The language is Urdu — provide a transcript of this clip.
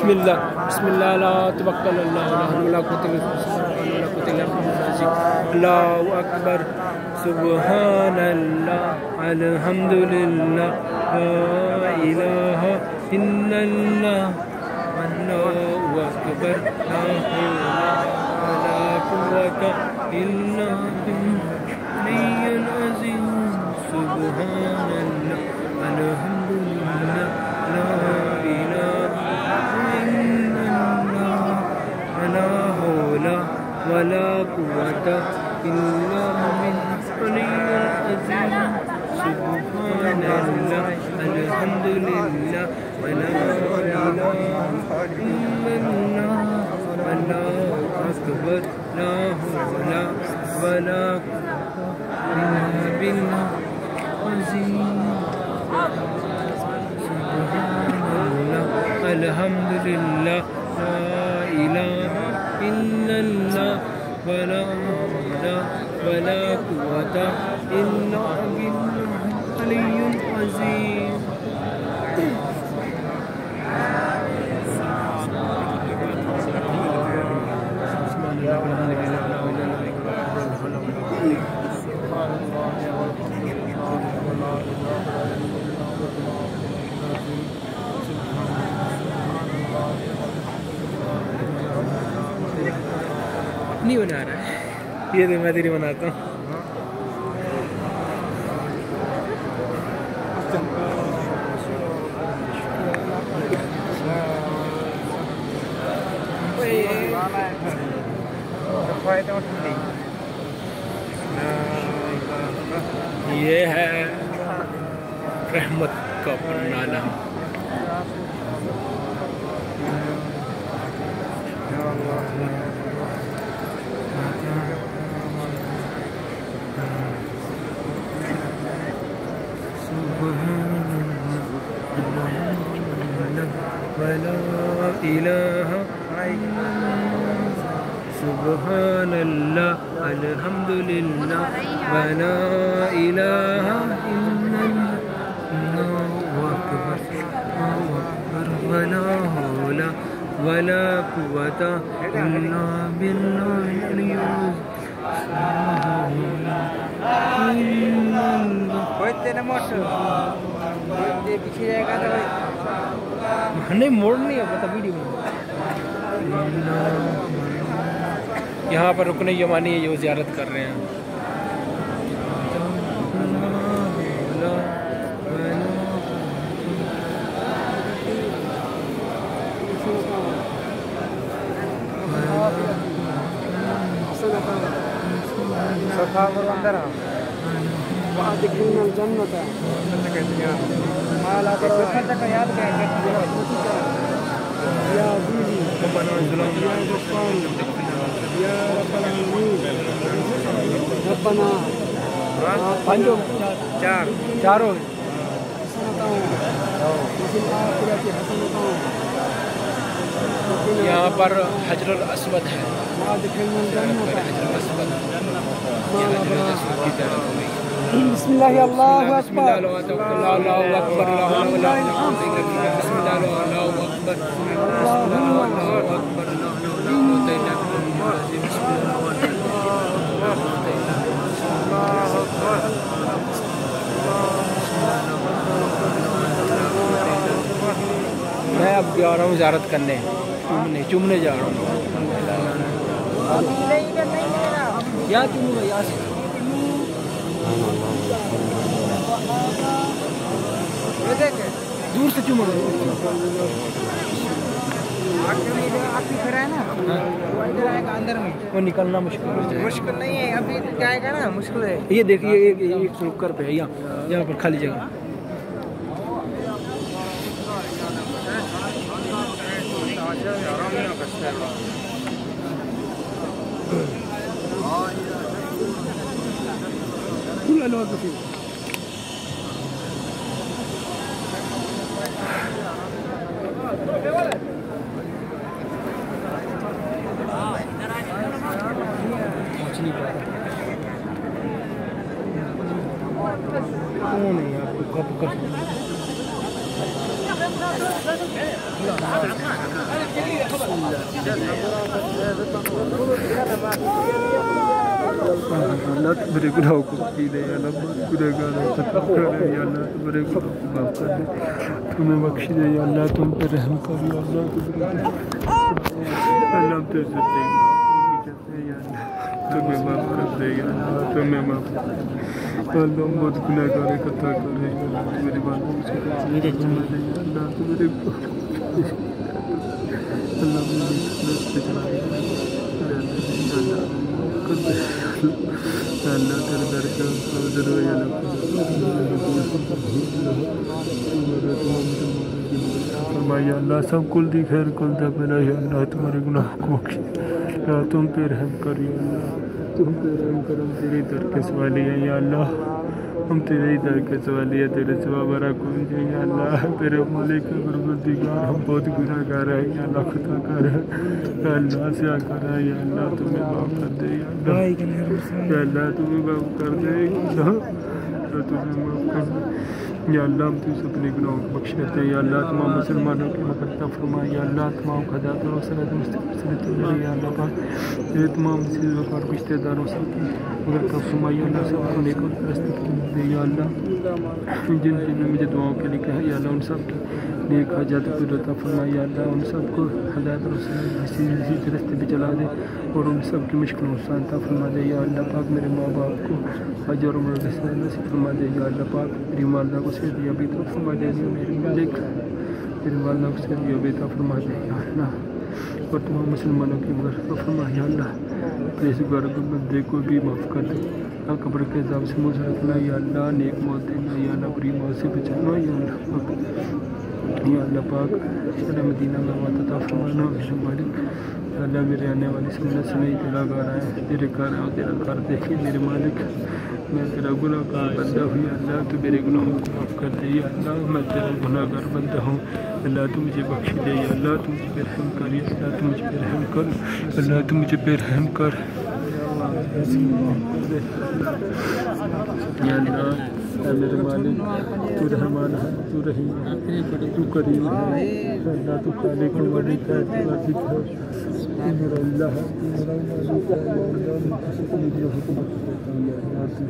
بسم اللہ لا توکل اللہ ولا قوت الا باللہ اللہ اکبر سبحان اللہ الحمد للہ لا الہ الا اللہ اللہ اکبر لا حول ولا قوة الا بالعلی العظیم سبحان اللہ الحمد للہ لا الہ ولا حول ولا قوة إلا بالعلي العظيم سبحان الله الحمد لله ولا إله إلا الله الله أكبر لا حول ولا قوة إلا بالله العظيم سبحان الله الحمد لله لا إله إلا الله ولا حول ولا قوة إلا بالله العلي العظيم نہیں بنا رہا ہے یہ تو میں تیری بناتا ہوں یہ ہے رحمت کا پرنالہ ولا إله سبحان الله الحمد لله ولا إله إلا الله أكبر ولا حول ولا قوة إلا بالله نہیں موڑنی ہے پتہ ویڈیو یہاں پر رکن یمانی ہے جو زیارت کر رہے ہیں وأدخلنا الجنة ما لا ترى يا عزيزي ربنا يا غفار يا رب العالمين ربنا پانچوں چاروں یہاں پر حجر الاسود ہے بسم اللہ اللہ اکبر اللہ اکبر بسم اللہ اللہ اکبر اللہ اکبر میں اب جا رہا ہوں زیارت کرنے چومنے جا رہا ہوں یا چوموں گا یا سے دور سے چوموں گا وہ نکلنا مشکل نہیں ہے ابھی جائے گا نا مشکل ہے یہ دیکھیے ایک رکر پہ ہے یہاں پر خالی جگہ کون ہے آپ کو کب اللہ تو میرے گناہوں کو بخش دے یا اللہ، گنہگار ہے یا اللہ، تو میرے گناہوں کو معاف کر دے، تمہیں بخش دے یا اللہ، تم پہ رحم کر یا اللہ، اللہ ہم تو عزت دیں گے یا اللہ، تمہیں معاف کر دے یا اللہ، تمہیں معاف کر دے اللہ، ہم بہت گنہگار خطا کر رہے ہیں یا اللہ، میری بات کو سے یا اللہ، تو میرے اللہ مجھے چلا اللہ تیرے در کے حاضر ہو یا فرمایا اللہ، سب کل دی خیر کل دا بنا یا اللہ، تمہارے گناہ کو بخش یا تم پہ رحم کر یا اللہ، تم پہ رحم کر، ہم تیرے در کے سوالی ہیں یا اللہ، ہم تیرے در کے سوالی ہیں، تیرے سوا برا کوئی نہیں یا اللہ، تیرے مالک پروردگار، ہم بہت گناہ گار ہیں یا اللہ، خطا کر ہے یا اللہ، سیاہ کر ہے یا اللہ، تمہیں معاف کر دے یا اللہ، یا اللہ تمہیں معاف کر دے یا اللہ، تمہیں معاف کر دے یا اللہ، ہم تجھ سے اپنے گناہوں کو بخش کرتے ہیں یا اللہ، تمام مسلمانوں کی مغفرت فرما یا اللہ، تمام خدات اور صراط مستقیم صلی یا اللہ پاک، یہ تمام چیزوں کا رشتہ داروں سے کی مغفرت فرما یا اللہ، سب کو نیک اور درست دے یا اللہ، جن نے مجھے دعاؤں کے لیے کہا یا اللہ، ان سب کی نیک حاجات پورا عطا فرما یا اللہ، ان سب کو ہدایت اور اسی راستے پہ چلا دے اور ان سب کی مشکلوں سے عطا فرما دے یا اللہ پاک، میرے ماں باپ کو حج اور عمرہ سے نصیب فرما دے یا اللہ پاک، میری والدہ کو صحت یابی عطا فرما دے یا میرے مالک، میری والدہ کو صحت یابی عطا فرما دے یا اللہ، اور تمام مسلمانوں کی مغفرت فرما یا اللہ، اس غرب بندے کو بھی معاف کر دے، قبر کے عذاب سے مجھے رکھنا یا اللہ، نیک موت دینا یا اللہ، بری موت سے بچانا یا اللہ پاک، یا اللہ پاک، شہر مدینہ میں موت عطا فرمانا میرے مالک یا اللہ، میرے آنے والی سنت سے نہیں تیرا گھر آئے، تیرے گھر آؤ، تیرا گھر دیکھے میرے مالک، میں تیرا گناہ گار بندہ ہوں یا اللہ، تو میرے گناہوں کو معاف کر دے یا اللہ، میں تیرا گناہ گار بندہ ہوں اللہ، تو مجھے بخش دے یا اللہ، تو مجھے پہ رحم کر یا اللہ، تو مجھے پہ رحم کر اللہ، تو مجھے پہ رحم کر یا اللہ، اے میرے مالک، تو رحمان ہے، تو رحیم ہے، تو کریم ہے اللہ، تو خالق و مالک ہے، تو رازق ہے، تو میرا اللہ ہے، تو میرا مالک ہے یا اللہ، میں کسی کو نہیں دیا حکم کرتا ہوں یا اللہ، تم